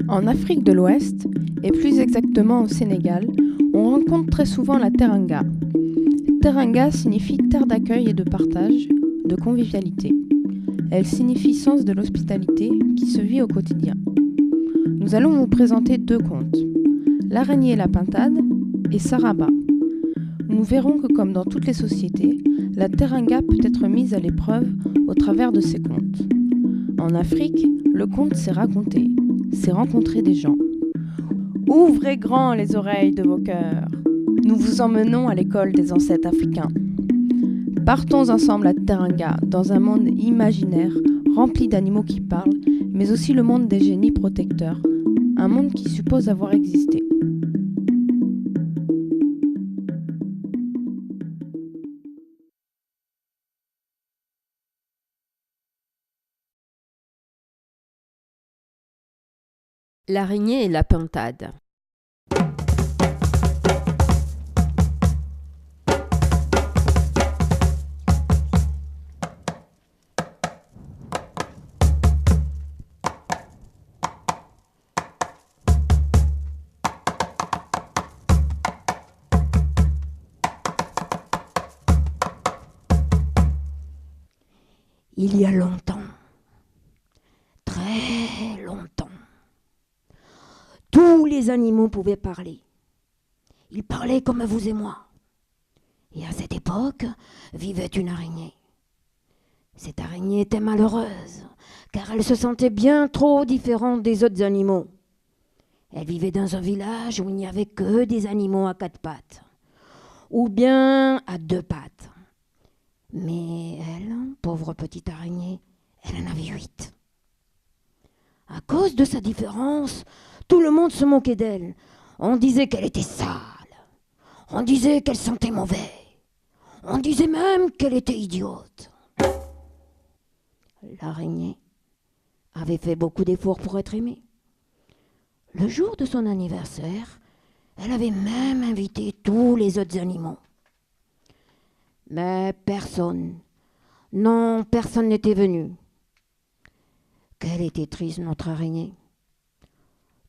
En Afrique de l'Ouest, et plus exactement au Sénégal, on rencontre très souvent la teranga. Teranga signifie terre d'accueil et de partage, de convivialité. Elle signifie sens de l'hospitalité qui se vit au quotidien. Nous allons vous présenter deux contes, L'araignée et la pintade et Saraba. Nous verrons que comme dans toutes les sociétés, la teranga peut être mise à l'épreuve au travers de ces contes. En Afrique, le conte c'est raconter, c'est rencontrer des gens. Ouvrez grand les oreilles de vos cœurs. Nous vous emmenons à l'école des ancêtres africains. Partons ensemble à Teranga, dans un monde imaginaire, rempli d'animaux qui parlent, mais aussi le monde des génies protecteurs, un monde qui suppose avoir existé. L'araignée et la pintade. Il y a longtemps, très longtemps, tous les animaux pouvaient parler. Ils parlaient comme vous et moi. Et à cette époque, vivait une araignée. Cette araignée était malheureuse, car elle se sentait bien trop différente des autres animaux. Elle vivait dans un village où il n'y avait que des animaux à quatre pattes, ou bien à deux pattes. Mais elle, pauvre petite araignée, elle en avait 8. À cause de sa différence, tout le monde se moquait d'elle. On disait qu'elle était sale. On disait qu'elle sentait mauvais. On disait même qu'elle était idiote. L'araignée avait fait beaucoup d'efforts pour être aimée. Le jour de son anniversaire, elle avait même invité tous les autres animaux. Mais personne, non, personne n'était venu. Qu'elle était triste, notre araignée.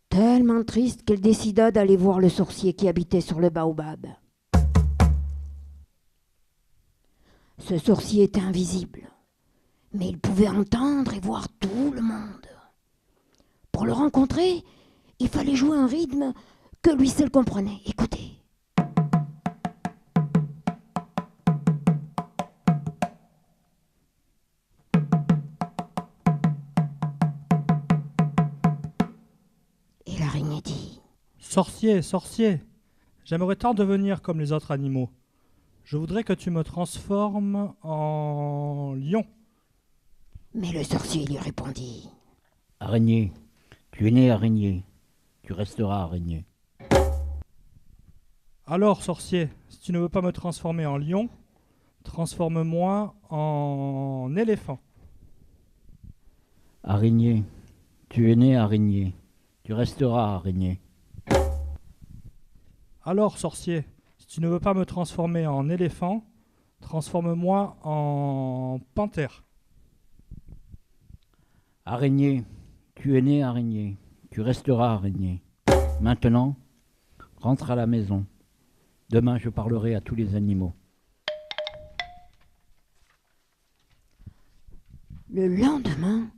Tellement triste qu'elle décida d'aller voir le sorcier qui habitait sur le baobab. Ce sorcier était invisible, mais il pouvait entendre et voir tout le monde. Pour le rencontrer, il fallait jouer un rythme que lui seul comprenait. Écoutez. Et l'araignée dit: Sorcier, sorcier, j'aimerais tant devenir comme les autres animaux. Je voudrais que tu me transformes en lion. Mais le sorcier lui répondit: Araignée, tu es né araignée, tu resteras araignée. Alors, sorcier, si tu ne veux pas me transformer en lion, transforme-moi en éléphant. Araignée, tu es né araignée, tu resteras araignée. Alors, sorcier, si tu ne veux pas me transformer en éléphant, transforme-moi en panthère. Araignée, tu es né araignée, tu resteras araignée. Maintenant, rentre à la maison. Demain, je parlerai à tous les animaux. Le lendemain,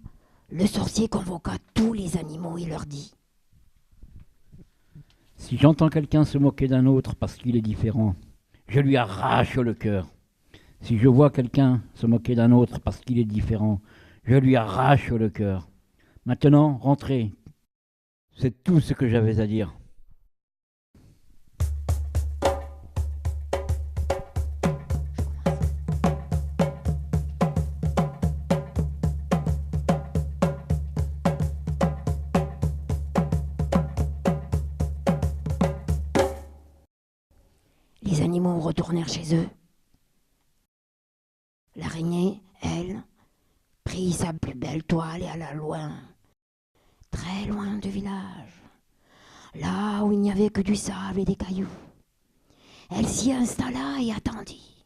le sorcier convoqua tous les animaux et leur dit: Si j'entends quelqu'un se moquer d'un autre parce qu'il est différent, je lui arrache le cœur. Si je vois quelqu'un se moquer d'un autre parce qu'il est différent, je lui arrache le cœur. Maintenant, rentrez. C'est tout ce que j'avais à dire. Les animaux retournèrent chez eux. L'araignée, elle, prit sa plus belle toile et alla loin, très loin du village, là où il n'y avait que du sable et des cailloux. Elle s'y installa et attendit.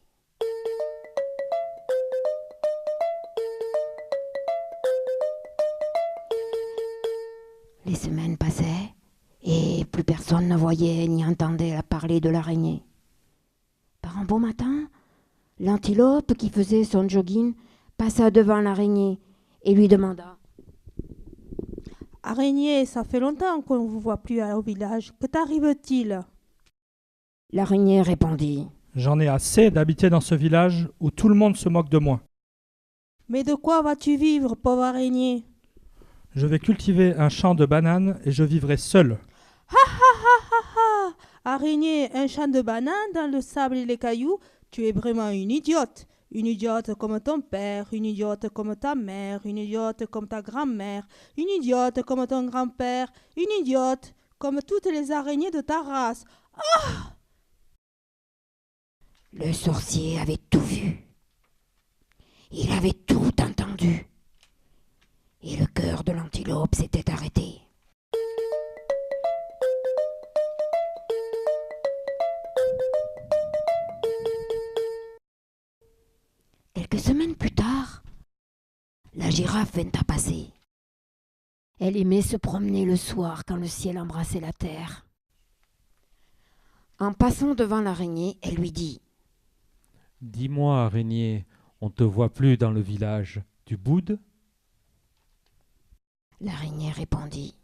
Les semaines passaient et plus personne ne voyait ni entendait parler de l'araignée. Par un beau matin, l'antilope qui faisait son jogging passa devant l'araignée et lui demanda: Araignée, ça fait longtemps qu'on ne vous voit plus au village. Que t'arrive-t-il? L'araignée répondit: J'en ai assez d'habiter dans ce village où tout le monde se moque de moi. Mais de quoi vas-tu vivre, pauvre araignée? Je vais cultiver un champ de bananes et je vivrai seul. Araignée, un champ de bananes dans le sable et les cailloux, tu es vraiment une idiote. Une idiote comme ton père, une idiote comme ta mère, une idiote comme ta grand-mère, une idiote comme ton grand-père, une idiote comme toutes les araignées de ta race. Le sorcier avait tout vu. Il avait tout entendu. Et le cœur de l'antilope s'était arrêté. Quelques semaines plus tard, la girafe vint à passer. Elle aimait se promener le soir quand le ciel embrassait la terre. En passant devant l'araignée, elle lui dit: Dis-moi, araignée, on te voit plus dans le village. Tu boudes? L'araignée répondit: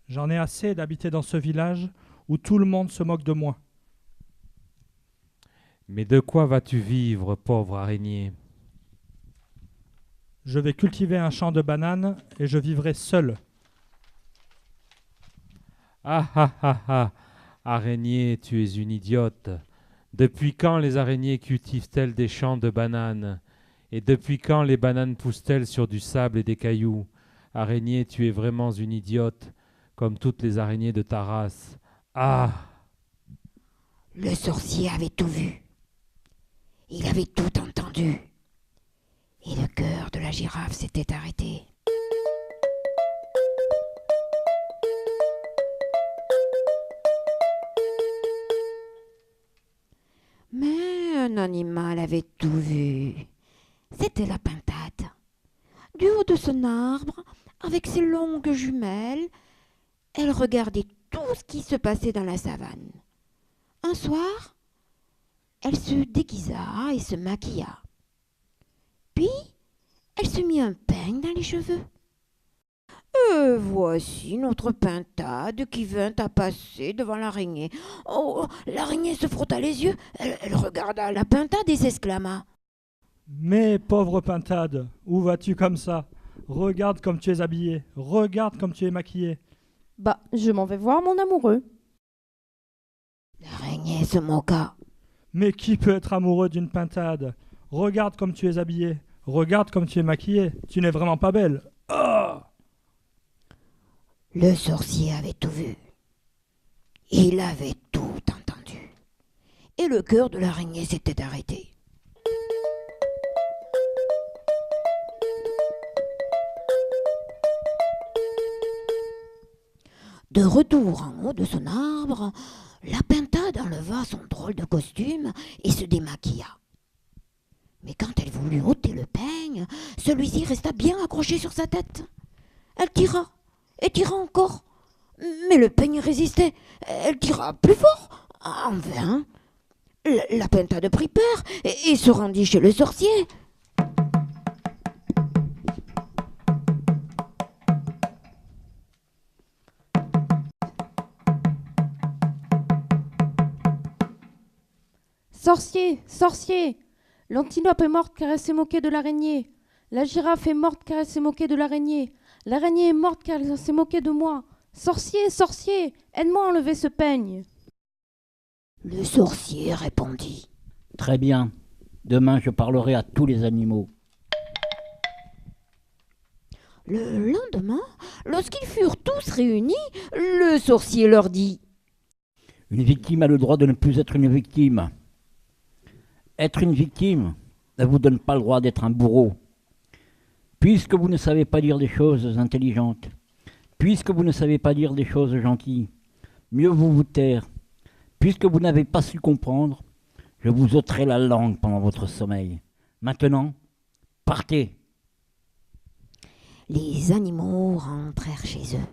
J'en ai assez d'habiter dans ce village où tout le monde se moque de moi. Mais de quoi vas-tu vivre, pauvre araignée? Je vais cultiver un champ de bananes et je vivrai seul. Ah ah ah ah! Araignée, tu es une idiote. Depuis quand les araignées cultivent-elles des champs de bananes? Et depuis quand les bananes poussent-elles sur du sable et des cailloux? Araignée, tu es vraiment une idiote, comme toutes les araignées de ta race. Ah! Le sorcier avait tout vu. Il avait tout entendu. Et le cœur de la girafe s'était arrêté. Mais un animal avait tout vu. C'était la pintade. Du haut de son arbre, avec ses longues jumelles, elle regardait tout ce qui se passait dans la savane. Un soir, elle se déguisa et se maquilla. Puis, elle se mit un peigne dans les cheveux. Voici notre pintade qui vint à passer devant l'araignée. Oh, l'araignée se frotta les yeux. Elle regarda la pintade et s'exclama: Mais pauvre pintade, où vas-tu comme ça? Regarde comme tu es habillée, regarde comme tu es maquillée. Bah, je m'en vais voir mon amoureux. L'araignée se moqua. Mais qui peut être amoureux d'une pintade? Regarde comme tu es habillée, regarde comme tu es maquillée. Tu n'es vraiment pas belle. Oh! Le sorcier avait tout vu. Il avait tout entendu. Et le cœur de l'araignée s'était arrêté. De retour en haut de son arbre, la pintade enleva son drôle de costume et se démaquilla. Mais quand elle voulut ôter le peigne, celui-ci resta bien accroché sur sa tête. Elle tira et tira encore, mais le peigne résistait. Elle tira plus fort. En vain. La pintade prit peur et se rendit chez le sorcier. Sorcier, sorcier! L'antilope est morte car elle s'est moquée de l'araignée. La girafe est morte car elle s'est moquée de l'araignée. L'araignée est morte car elle s'est moquée de moi. Sorcier, sorcier, aide-moi à enlever ce peigne. Le sorcier répondit: Très bien. Demain, je parlerai à tous les animaux. Le lendemain, lorsqu'ils furent tous réunis, le sorcier leur dit: Une victime a le droit de ne plus être une victime. Être une victime ne vous donne pas le droit d'être un bourreau. Puisque vous ne savez pas dire des choses intelligentes, puisque vous ne savez pas dire des choses gentilles, mieux vous taire. Puisque vous n'avez pas su comprendre, je vous ôterai la langue pendant votre sommeil. Maintenant, partez. Les animaux rentrèrent chez eux.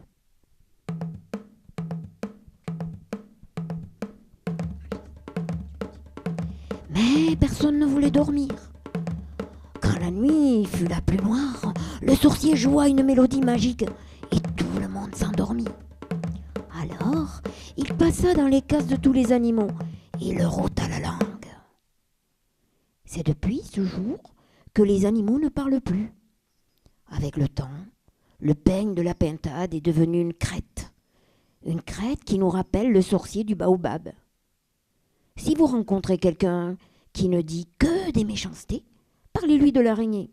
Mais personne ne voulait dormir. Quand la nuit fut la plus noire, le sorcier joua une mélodie magique et tout le monde s'endormit. Alors, il passa dans les cases de tous les animaux et leur ôta la langue. C'est depuis ce jour que les animaux ne parlent plus. Avec le temps, le peigne de la pintade est devenu une crête. Une crête qui nous rappelle le sorcier du baobab. Si vous rencontrez quelqu'un qui ne dit que des méchancetés, parlez-lui de l'araignée.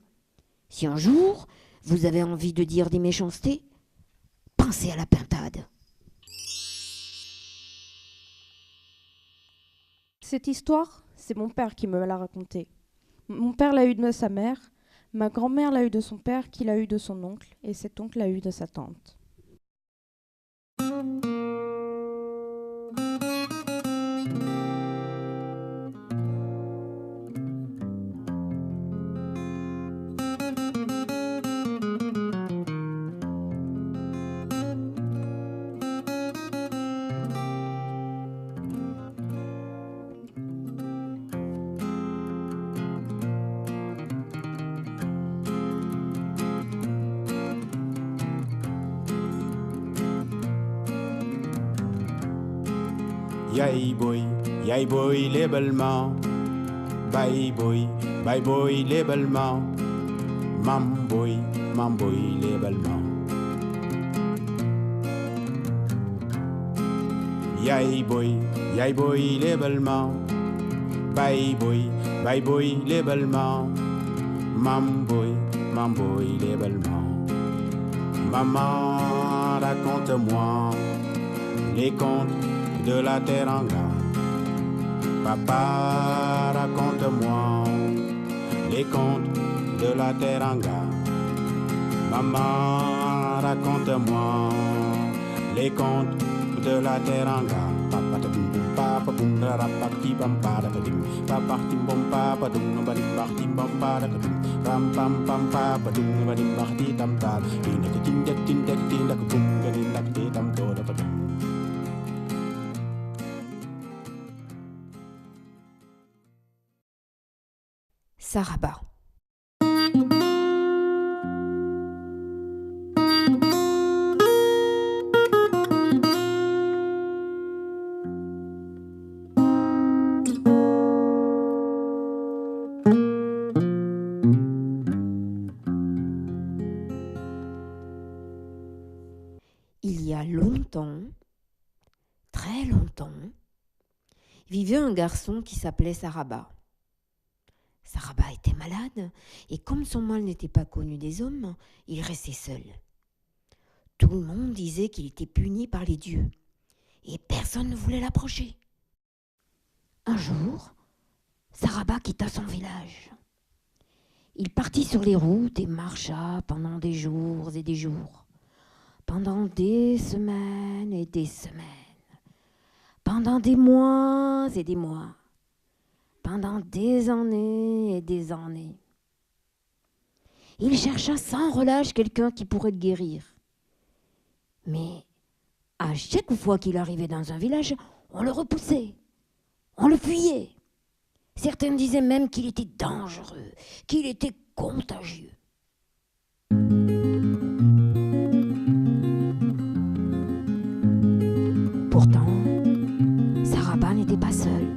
Si un jour vous avez envie de dire des méchancetés, pensez à la pintade. Cette histoire, c'est mon père qui me l'a racontée. Mon père l'a eue de sa mère, ma grand-mère l'a eue de son père, qui l'a eue de son oncle, et cet oncle l'a eue de sa tante. Yay boy l'ébellement, bye boy l'ébellement, mam boy l'ébellement. Yay boy l'ébellement, bye boy l'ébellement, mam boy l'ébellement. Maman, raconte-moi les contes de la Teranga. Papa, raconte-moi les contes de la Teranga. Maman, raconte-moi les contes de la Teranga. Papa tum papa bum rapati pam para padim. Papa tim bom papa dum bari parti bom para padim. Pam pam pam papa dum bari parti tam tal. Tindak tindak bum gani tak tam to da padim. Saraba. Il y a longtemps, très longtemps, vivait un garçon qui s'appelait Saraba. Saraba était malade, et comme son mal n'était pas connu des hommes, il restait seul. Tout le monde disait qu'il était puni par les dieux, et personne ne voulait l'approcher. Un jour, Saraba quitta son village. Il partit sur les routes et marcha pendant des jours et des jours, pendant des semaines et des semaines, pendant des mois et des mois, pendant des années et des années. Il chercha sans relâche quelqu'un qui pourrait le guérir. Mais à chaque fois qu'il arrivait dans un village, on le repoussait, on le fuyait. Certains disaient même qu'il était dangereux, qu'il était contagieux. Pourtant, Saraba n'était pas seul.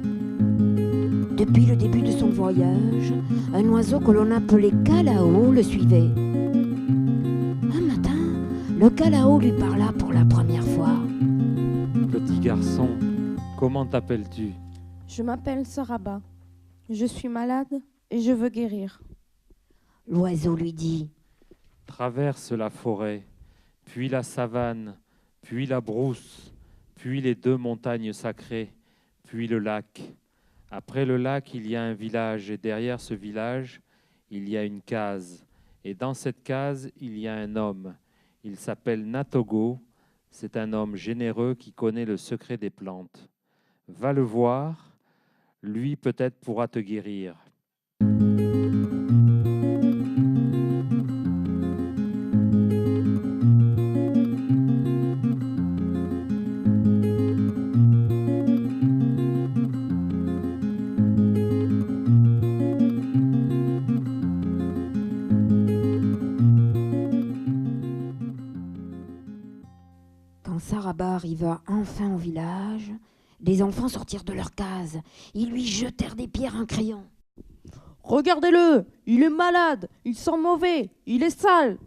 Depuis le début de son voyage, un oiseau que l'on appelait Kalao le suivait. Un matin, le Kalao lui parla pour la première fois. Petit garçon, comment t'appelles-tu? Je m'appelle Saraba. Je suis malade et je veux guérir. L'oiseau lui dit: Traverse la forêt, puis la savane, puis la brousse, puis les 2 montagnes sacrées, puis le lac. Après le lac, il y a un village, et derrière ce village, il y a une case. Et dans cette case, il y a un homme. Il s'appelle Natogo. C'est un homme généreux qui connaît le secret des plantes. Va le voir, lui peut-être pourra te guérir. arriva enfin au village, des enfants sortirent de leur case. Ils lui jetèrent des pierres en criant. Regardez-le, il est malade, il sent mauvais, il est sale.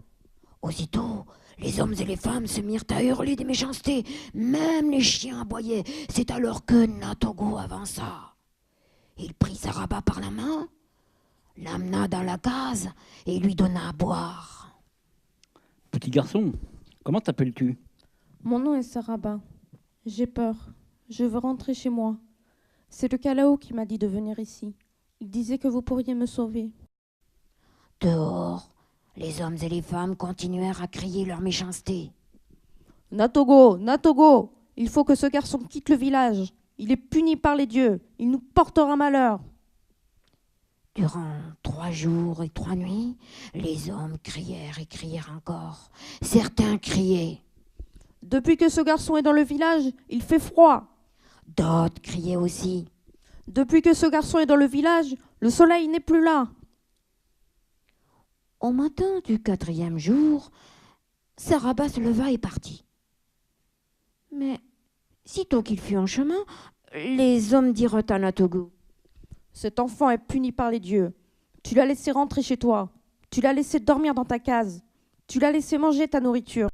Aussitôt, les hommes et les femmes se mirent à hurler des méchancetés. Même les chiens aboyaient. C'est alors que Natogo avança. Il prit Saraba par la main, l'amena dans la case et lui donna à boire. Petit garçon, comment t'appelles-tu? Mon nom est Saraba. J'ai peur. Je veux rentrer chez moi. C'est le Kalao qui m'a dit de venir ici. Il disait que vous pourriez me sauver. Dehors, les hommes et les femmes continuèrent à crier leur méchanceté. Natogo, Natogo, il faut que ce garçon quitte le village. Il est puni par les dieux. Il nous portera malheur. Durant 3 jours et 3 nuits, les hommes crièrent et crièrent encore. Certains criaient. Depuis que ce garçon est dans le village, il fait froid. D'autres criaient aussi. Depuis que ce garçon est dans le village, le soleil n'est plus là. Au matin du 4e jour, Saraba se leva et partit. Mais sitôt qu'il fut en chemin, les hommes dirent à Natogo. Cet enfant est puni par les dieux. Tu l'as laissé rentrer chez toi. Tu l'as laissé dormir dans ta case. Tu l'as laissé manger ta nourriture.